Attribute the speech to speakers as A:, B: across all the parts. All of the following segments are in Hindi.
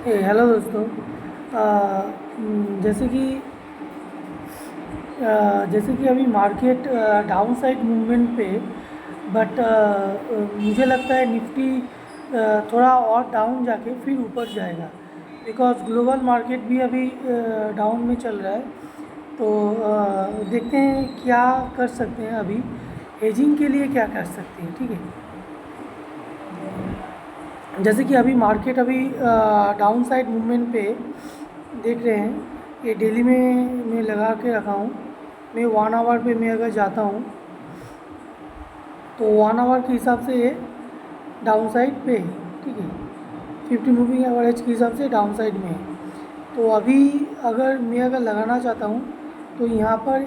A: हेलो दोस्तों। जैसे कि अभी मार्केट डाउन साइड मूवमेंट पे, बट मुझे लगता है निफ्टी थोड़ा और डाउन जाके फिर ऊपर जाएगा, बिकॉज़ ग्लोबल मार्केट भी अभी डाउन में चल रहा है। तो देखते हैं क्या कर सकते हैं अभी, हेजिंग के लिए क्या कर सकते हैं। ठीक है, जैसे कि अभी मार्केट अभी डाउन साइड मूवमेंट पे देख रहे हैं। ये डेली में मैं लगा के रखा हूँ। मैं 1 आवर पे मैं अगर जाता हूँ तो 1 आवर के हिसाब से ये डाउन साइड पे है। ठीक है, 50 मूविंग एवरेज के हिसाब से डाउन साइड में है। तो अभी अगर मैं लगाना चाहता हूँ तो यहाँ पर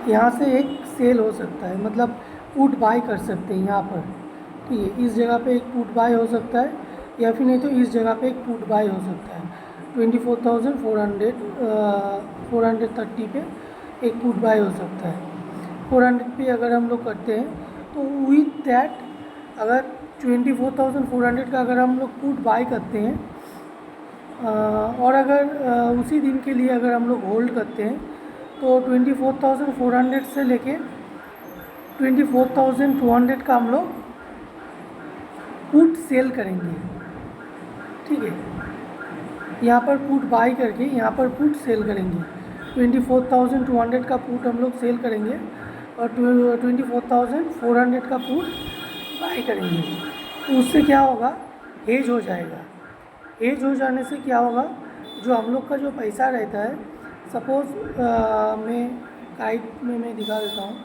A: यहाँ से एक सेल हो सकता है, मतलब पुट बाय कर सकते हैं यहाँ पर। ठीक है, इस जगह पे एक पुट बाय हो सकता है, या फिर नहीं तो इस जगह पे एक पुट बाय हो सकता है। 24,400 430 पे एक पुट बाय हो सकता है। 400 पे अगर हम लोग करते हैं तो विथ दैट, अगर 24,400 का अगर हम लोग पुट बाय करते हैं और अगर उसी दिन के लिए अगर हम लोग होल्ड करते हैं तो 24,400 से लेके 24,200 का हम लोग पुट सेल करेंगे। ठीक है, यहाँ पर पुट बाय करके यहाँ पर पुट सेल करेंगे। 24,200 का पुट हम लोग सेल करेंगे और 24,400 का पुट बाय करेंगे। तो उससे क्या होगा, हेज हो जाएगा। हेज हो जाने से क्या होगा, जो हम लोग का जो पैसा रहता है, सपोज़ मैं काइट में मैं दिखा देता हूँ।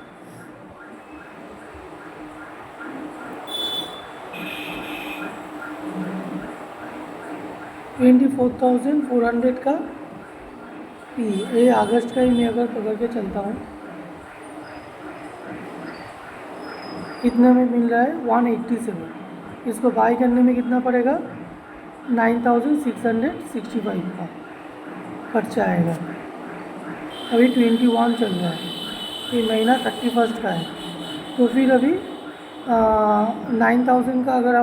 A: $24,400 का पी, ये अगस्त का ही मैं अगर पकड़ के चलता हूँ, कितने में मिल रहा है 187। इसको बाई करने में कितना पड़ेगा, 9,665 का खर्चा आएगा। अभी 21 चल रहा है, ये महीना 31 का है। तो फिर अभी 9,000 का अगर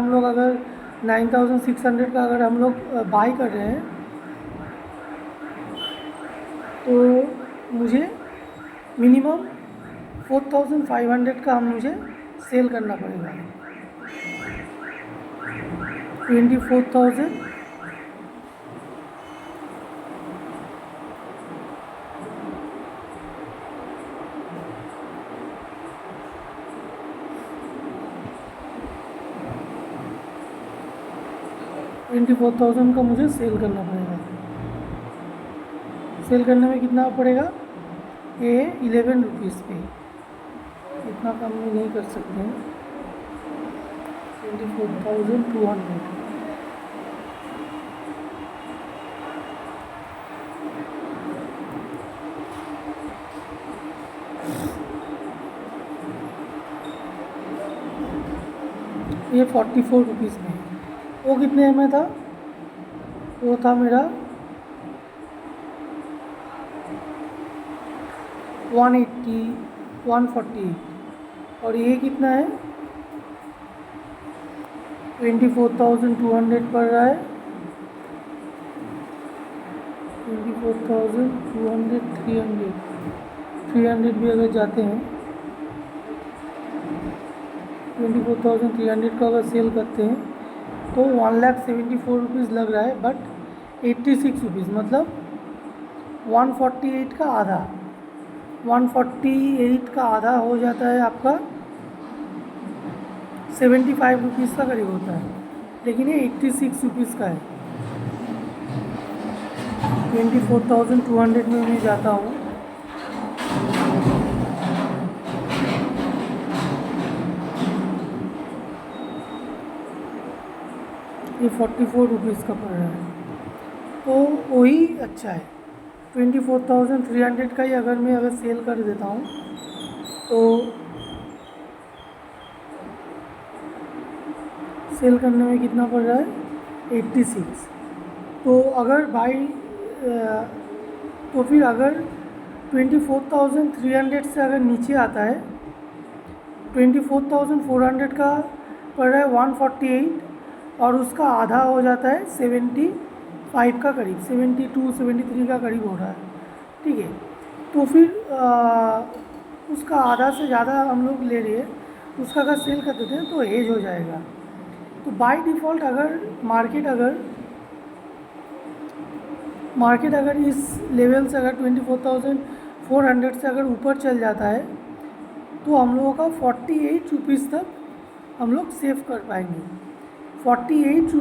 A: 9,600 का अगर हम लोग बाई कर रहे हैं तो मुझे मिनिमम 4,500 का मुझे सेल करना पड़ेगा। 24,000 24,000 का मुझे सेल करना पड़ेगा। सेल करने में कितना पड़ेगा, ये 11 रुपीज़ पे, इतना कम में नहीं कर सकते हैं। 24,200 ये 44 रुपीज़ में। वो कितने में था, वो था मेरा 180 148, और ये कितना है 24,200 पड़ रहा है। 24,200 300 भी अगर जाते हैं, 24,300 का अगर सेल करते हैं तो 1,74 रुपीज़ लग रहा है, बट 86 रुपीज़, मतलब 148 का आधा, 148 का आधा हो जाता है आपका 75 रुपीज़ का करीब होता है, लेकिन ये 86 रुपीज़ का है। 24,200 में मैं जाता हूँ, ये 44 रुपीज़ का पड़ रहा है, तो वही अच्छा है। 24,300 का ही अगर सेल कर देता हूँ तो सेल करने में कितना पड़ रहा है 86। तो अगर तो फिर अगर 24,300 से अगर नीचे आता है 24,400 का पड़ रहा है 148 और उसका आधा हो जाता है 75 का करीब, 72 73 का करीब हो रहा है। ठीक है, तो फिर उसका आधा से ज़्यादा हम लोग ले लिए, उसका अगर सेल कर देते हैं तो हेज हो जाएगा। तो बाय डिफ़ॉल्ट अगर मार्केट अगर इस लेवल से अगर 24,400 से अगर ऊपर चल जाता है तो हम लोगों का 48 रुपीज़ तक हम लोग सेव कर पाएंगे। 48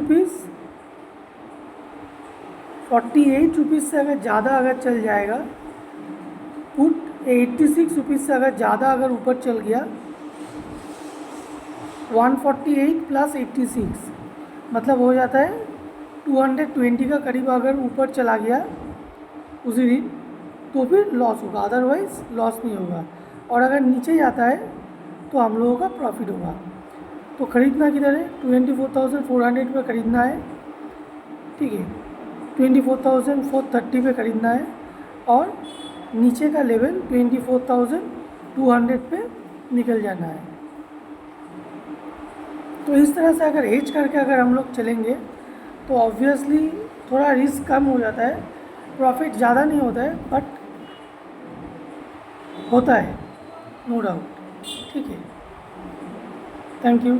A: रुपीज़ से अगर ज़्यादा अगर चल जाएगा, पुट 86 रुपीज़ से अगर ज़्यादा अगर ऊपर चल गया, 148 प्लस 86 मतलब हो जाता है 220 का करीब अगर ऊपर चला गया उसी दिन तो फिर लॉस होगा, अदरवाइज़ लॉस नहीं होगा। और अगर नीचे जाता है तो हम लोगों का प्रॉफिट होगा। तो ख़रीदना किधर है? 24,400 पे ख़रीदना है। ठीक है, 24,430 पे ख़रीदना है और नीचे का लेवल 24,200 पे निकल जाना है। तो इस तरह से अगर हेज करके अगर हम लोग चलेंगे तो ऑब्वियसली थोड़ा रिस्क कम हो जाता है, प्रॉफिट ज़्यादा नहीं होता है बट होता है, नो डाउट। ठीक है, थैंक यू।